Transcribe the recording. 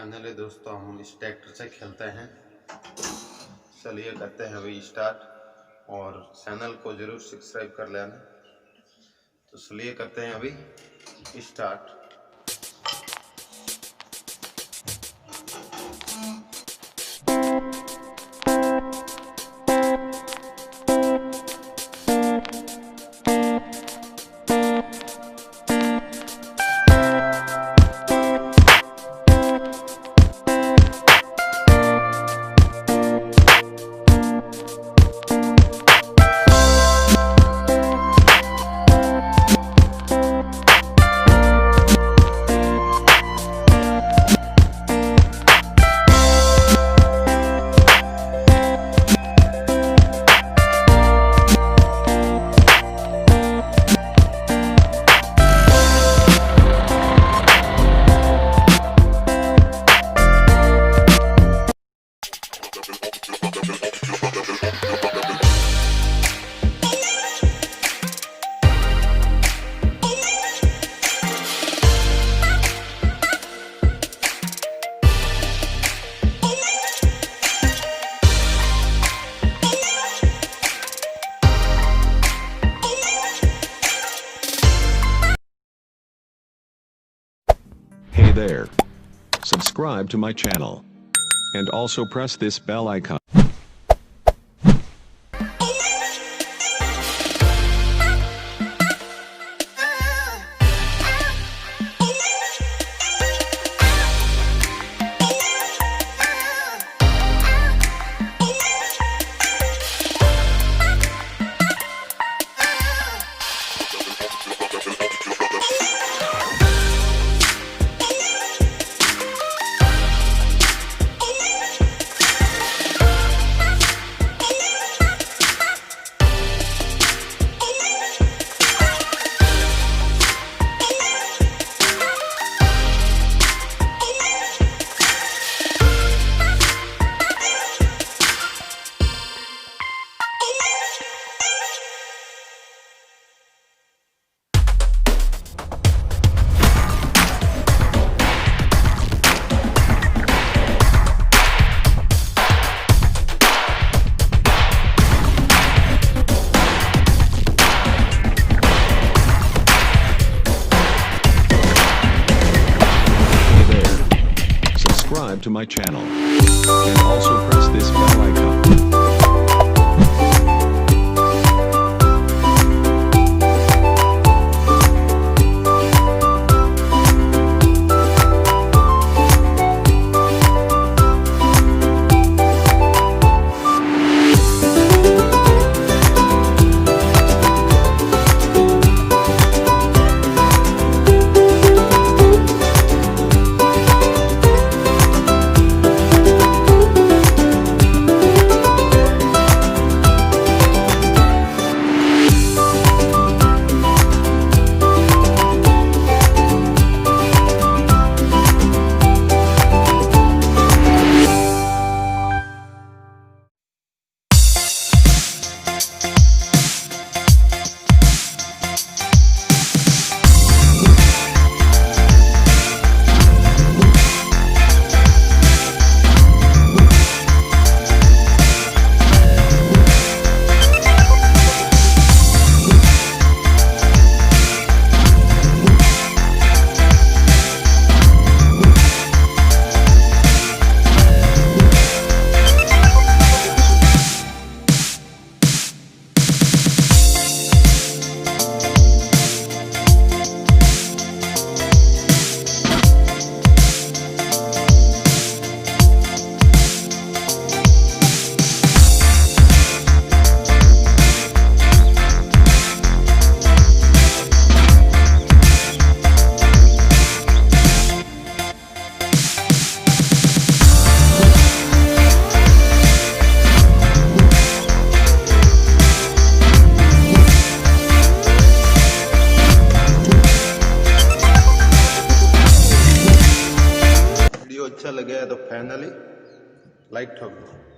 Finally दोस्तों हम इस ट्रैक्टर से खेलते हैं। चलिए करते हैं अभी स्टार्ट और चैनल को ज़रूर सब्सक्राइब कर लेना। तो चलिए करते हैं अभी start. Hey there. Subscribe to my channel. And also press this bell icon. Subscribe to my channel and also press this bell icon. अच्छा लगे तो फाइनली लाइक ठोक दो।